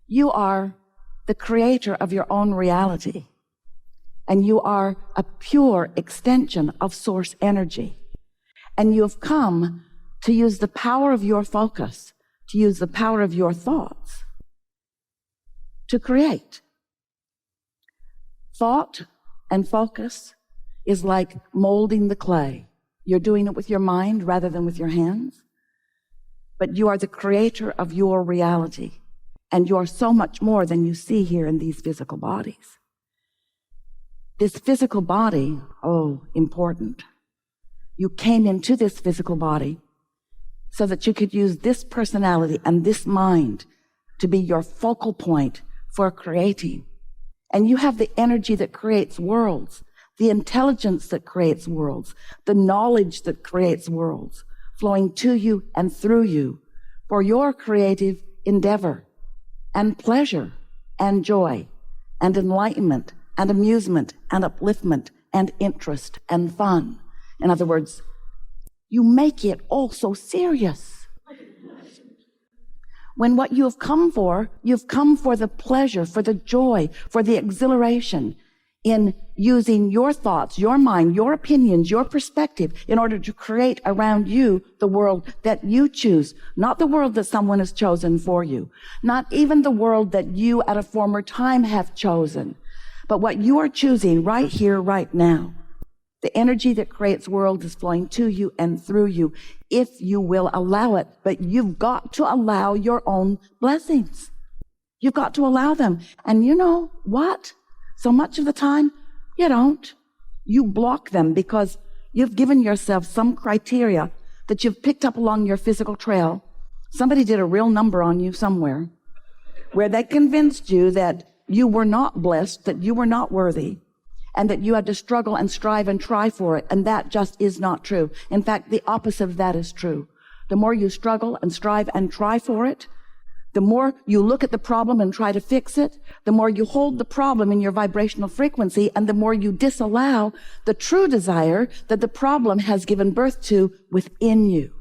You are the creator of your own reality, and you are a pure extension of source energy. And you have come to use the power of your focus, to use the power of your thoughts to create. Thought and focus is like molding the clay. You're doing it with your mind rather than with your hands. But you are the creator of your reality. And you are so much more than you see here in these physical bodies. This physical body, important. You came into this physical body so that you could use this personality and this mind to be your focal point for creating. And you have the energy that creates worlds, the intelligence that creates worlds, the knowledge that creates worlds, flowing to you and through you for your creative endeavor and pleasure and joy and enlightenment and amusement and upliftment and interest and fun. In other words, you make it all so serious. When what you've come for the pleasure, for the joy, for the exhilaration in using your thoughts, your mind, your opinions, your perspective in order to create around you the world that you choose, not the world that someone has chosen for you, not even the world that you at a former time have chosen, but what you are choosing right here, right now. The energy that creates worlds is flowing to you and through you if you will allow it. But you've got to allow your own blessings. You've got to allow them. And you know what? So much of the time, you don't. You block them because you've given yourself some criteria that you've picked up along your physical trail. Somebody did a real number on you somewhere where they convinced you that you were not blessed, that you were not worthy, and that you had to struggle and strive and try for it. And that just is not true. In fact, the opposite of that is true. The more you struggle and strive and try for it, the more you look at the problem and try to fix it, the more you hold the problem in your vibrational frequency, and the more you disallow the true desire that the problem has given birth to within you.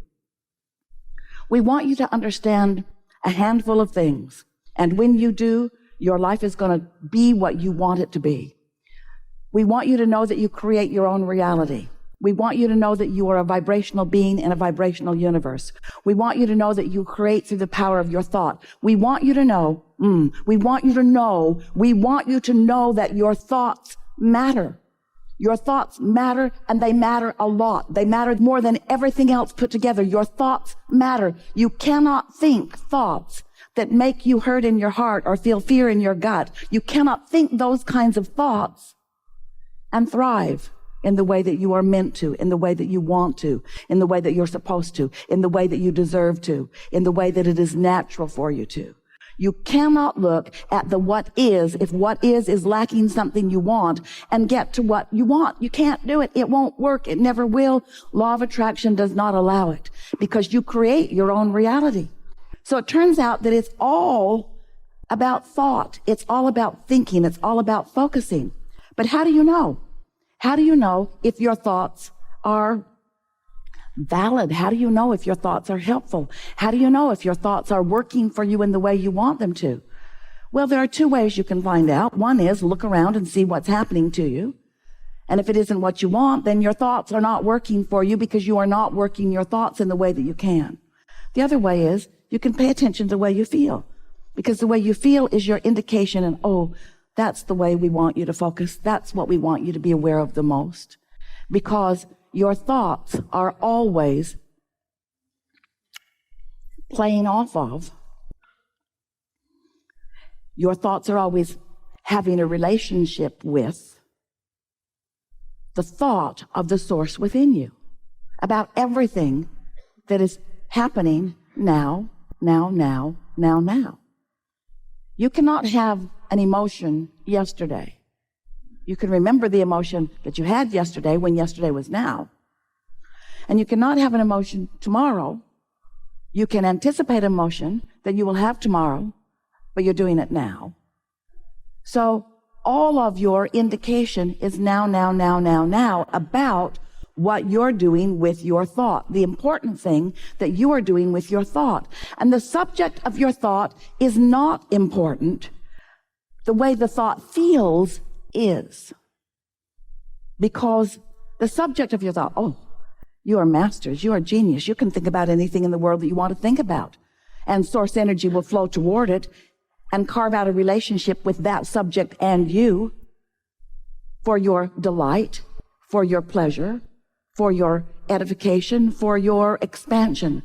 We want you to understand a handful of things. And when you do, your life is going to be what you want it to be. We want you to know that you create your own reality. We want you to know that you are a vibrational being in a vibrational universe. We want you to know that you create through the power of your thought. We want you to know that your thoughts matter. Your thoughts matter, and they matter a lot. They matter more than everything else put together. Your thoughts matter. You cannot think thoughts that make you hurt in your heart or feel fear in your gut. You cannot think those kinds of thoughts and thrive in the way that you are meant to, in the way that you want to, in the way that you're supposed to, in the way that you deserve to, in the way that it is natural for you to. You cannot look at the what is, if what is lacking something you want, and get to what you want. You can't do it. It won't work. It never will. Law of attraction does not allow it, because you create your own reality. So it turns out that it's all about thought. It's all about thinking. It's all about focusing. But how do you know? How do you know if your thoughts are valid? How do you know if your thoughts are helpful? How do you know if your thoughts are working for you in the way you want them to? Well, there are two ways you can find out. One is look around and see what's happening to you. And if it isn't what you want, then your thoughts are not working for you because you are not working your thoughts in the way that you can. The other way is you can pay attention to the way you feel, because the way you feel is your indication, and that's the way we want you to focus. That's what we want you to be aware of the most, because your thoughts are always playing off of. Your thoughts are always having a relationship with the thought of the source within you about everything that is happening now. You cannot have an emotion yesterday. You can remember the emotion that you had yesterday when yesterday was now. And you cannot have an emotion tomorrow. You can anticipate emotion that you will have tomorrow, but you're doing it now. So all of your indication is now about what you're doing with your thought, the important thing that you are doing with your thought. And the subject of your thought is not important. The way the thought feels is. Because the subject of your thought, oh, you are masters, you are genius, you can think about anything in the world that you want to think about. And source energy will flow toward it and carve out a relationship with that subject and you for your delight, for your pleasure, for your edification, for your expansion,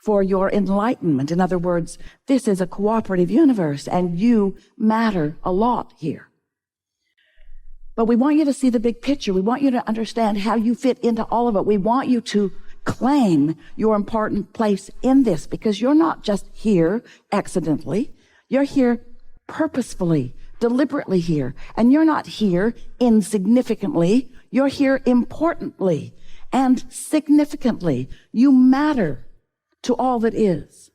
for your enlightenment. In other words, this is a cooperative universe and you matter a lot here. But we want you to see the big picture. We want you to understand how you fit into all of it. We want you to claim your important place in this, because you're not just here accidentally. You're here purposefully, deliberately here. And you're not here insignificantly. You're here importantly and significantly. You matter to all that is.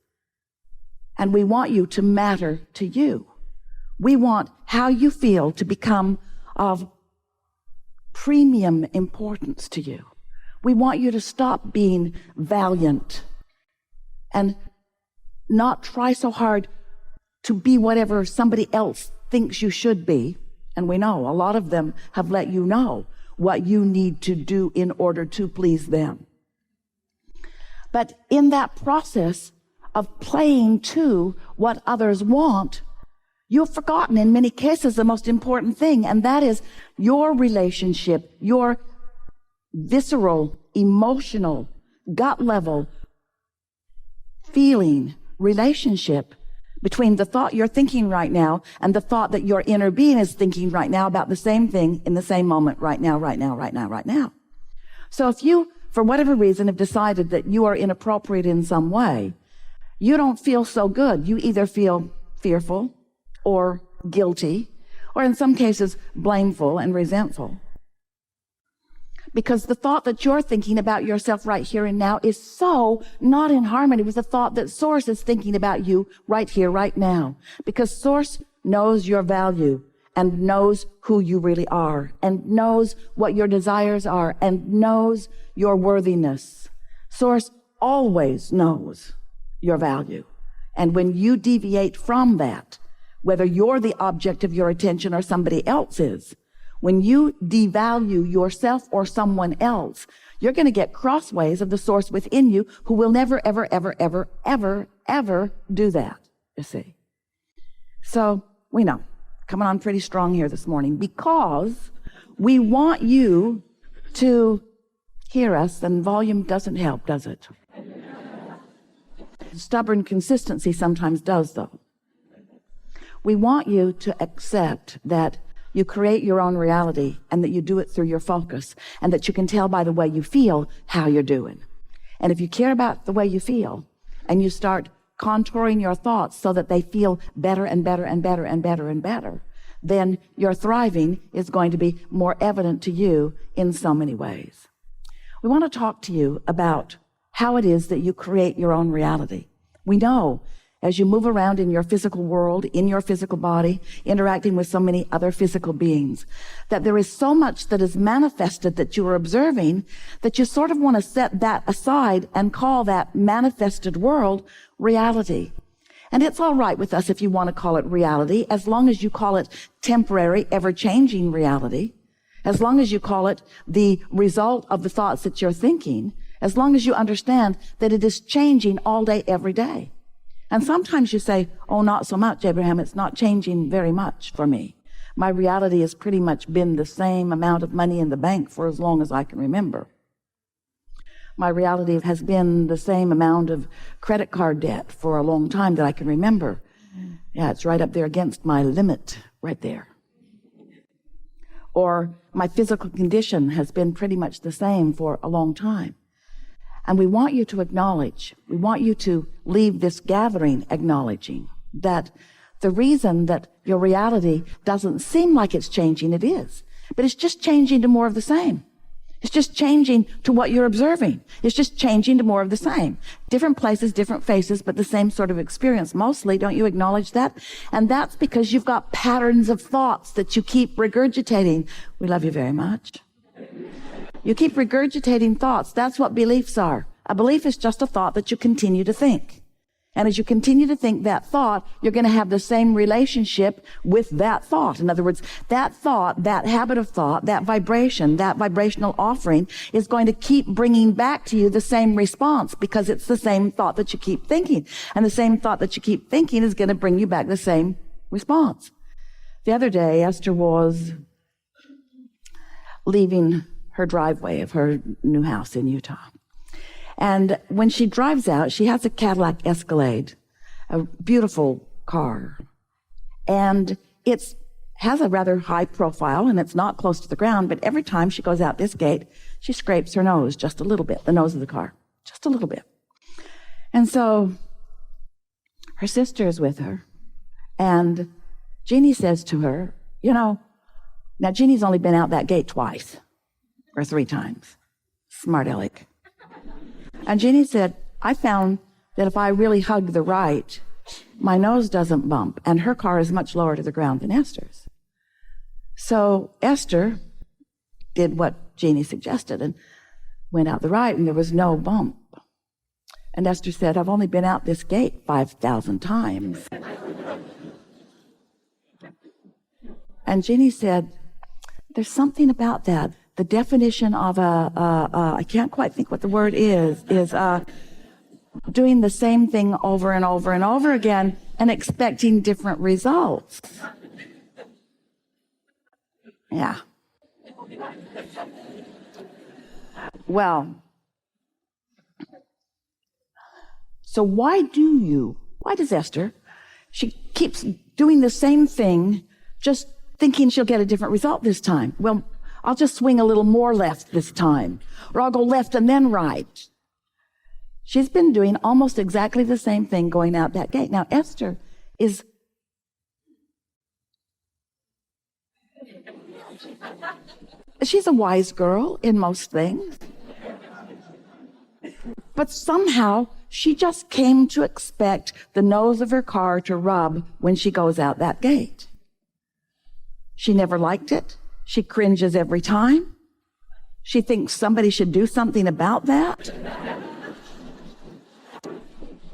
And we want you to matter to you. We want how you feel to become of premium importance to you. We want you to stop being valiant and not try so hard to be whatever somebody else thinks you should be. And we know a lot of them have let you know what you need to do in order to please them. But in that process of playing to what others want, you've forgotten in many cases the most important thing, and that is your relationship, your visceral, emotional, gut level feeling relationship between the thought you're thinking right now and the thought that your inner being is thinking right now about the same thing in the same moment right now. So if you, for whatever reason, have decided that you are inappropriate in some way, you don't feel so good. You either feel fearful or guilty, or in some cases, blameful and resentful. Because the thought that you're thinking about yourself right here and now is so not in harmony with the thought that Source is thinking about you right here, right now. Because Source knows your value and knows who you really are and knows what your desires are and knows your worthiness. Source always knows your value. And when you deviate from that, whether you're the object of your attention or somebody else is, when you devalue yourself or someone else, you're going to get crossways of the Source within you who will never, ever, ever, ever, ever, ever do that, you see. So we know, coming on pretty strong here this morning, because we want you to hear us, and volume doesn't help, does it? Stubborn consistency sometimes does, though. We want you to accept that you create your own reality and that you do it through your focus and that you can tell by the way you feel how you're doing. And if you care about the way you feel and you start contouring your thoughts so that they feel better and better and better and better and better, then your thriving is going to be more evident to you in so many ways. We want to talk to you about how it is that you create your own reality. We know as you move around in your physical world, in your physical body, interacting with so many other physical beings, that there is so much that is manifested that you are observing that you sort of want to set that aside and call that manifested world reality. And it's all right with us if you want to call it reality, as long as you call it temporary, ever-changing reality, as long as you call it the result of the thoughts that you're thinking, as long as you understand that it is changing all day, every day. And sometimes you say, oh, not so much, Abraham. It's not changing very much for me. My reality has pretty much been the same amount of money in the bank for as long as I can remember. My reality has been the same amount of credit card debt for a long time that I can remember. Yeah, it's right up there against my limit, right there. Or my physical condition has been pretty much the same for a long time. And we want you to acknowledge, we want you to leave this gathering acknowledging that the reason that your reality doesn't seem like it's changing, it is. But it's just changing to more of the same. It's just changing to what you're observing. It's just changing to more of the same. Different places, different faces, but the same sort of experience mostly. Don't you acknowledge that? And that's because you've got patterns of thoughts that you keep regurgitating. We love you very much. You keep regurgitating thoughts. That's what beliefs are. A belief is just a thought that you continue to think. And as you continue to think that thought, you're going to have the same relationship with that thought. In other words, that thought, that habit of thought, that vibration, that vibrational offering is going to keep bringing back to you the same response because it's the same thought that you keep thinking. And the same thought that you keep thinking is going to bring you back the same response. The other day, Esther was leaving her driveway of her new house in Utah. And when she drives out, she has a Cadillac Escalade, a beautiful car. And it has a rather high profile, and it's not close to the ground, but every time she goes out this gate, she scrapes her nose just a little bit, the nose of the car, just a little bit. And so her sister is with her, and Jeannie says to her, now Jeannie's only been out that gate twice or 3 times. Smart aleck. And Jeannie said, I found that if I really hug the right, my nose doesn't bump, and her car is much lower to the ground than Esther's. So Esther did what Jeannie suggested and went out the right, and there was no bump. And Esther said, I've only been out this gate 5,000 times. And Jeannie said, there's something about that. The definition of I can't quite think what the word is doing the same thing over and over and over again and expecting different results. Yeah. Well, so why does Esther, she keeps doing the same thing, just thinking she'll get a different result this time? Well, I'll just swing a little more left this time, or I'll go left and then right. She's been doing almost exactly the same thing going out that gate. Now, Esther she's a wise girl in most things. But somehow, she just came to expect the nose of her car to rub when she goes out that gate. She never liked it. She cringes every time. She thinks somebody should do something about that.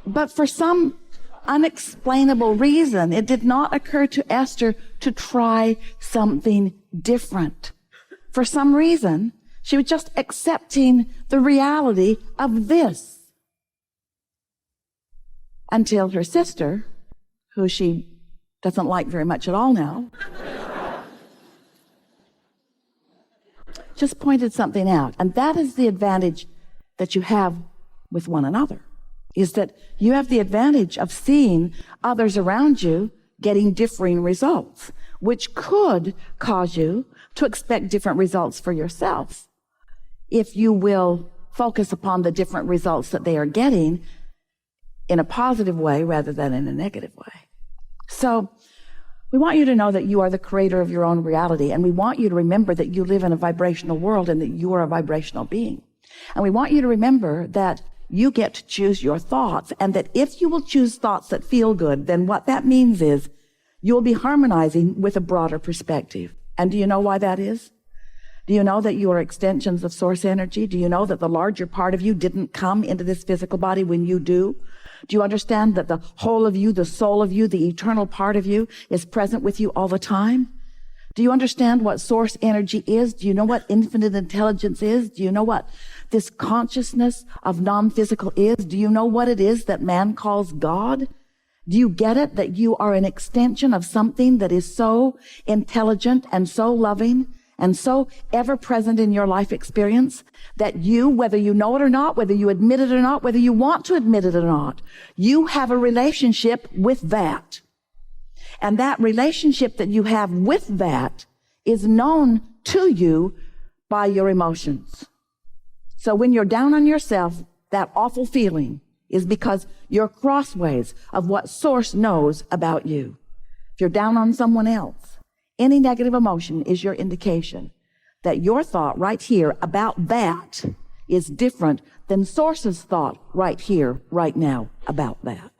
But for some unexplainable reason, it did not occur to Esther to try something different. For some reason, she was just accepting the reality of this. Until her sister, who she doesn't like very much at all now, just pointed something out. And that is the advantage that you have with one another, is that you have the advantage of seeing others around you getting differing results, which could cause you to expect different results for yourself if you will focus upon the different results that they are getting in a positive way rather than in a negative way. So we want you to know that you are the creator of your own reality, and we want you to remember that you live in a vibrational world and that you are a vibrational being. And we want you to remember that you get to choose your thoughts, and that if you will choose thoughts that feel good, then what that means is you'll be harmonizing with a broader perspective. And do you know why that is? Do you know that you are extensions of source energy? Do you know that the larger part of you didn't come into this physical body when you do? Do you understand that the whole of you, the soul of you, the eternal part of you is present with you all the time? Do you understand what source energy is? Do you know what infinite intelligence is? Do you know what this consciousness of non-physical is? Do you know what it is that man calls God? Do you get it, that you are an extension of something that is so intelligent and so loving and so ever present in your life experience that you, whether you know it or not, whether you admit it or not, whether you want to admit it or not, you have a relationship with that. And that relationship that you have with that is known to you by your emotions. So when you're down on yourself, that awful feeling is because you're crossways of what source knows about you. If you're down on someone else, any negative emotion is your indication that your thought right here about that is different than source's thought right here, right now about that.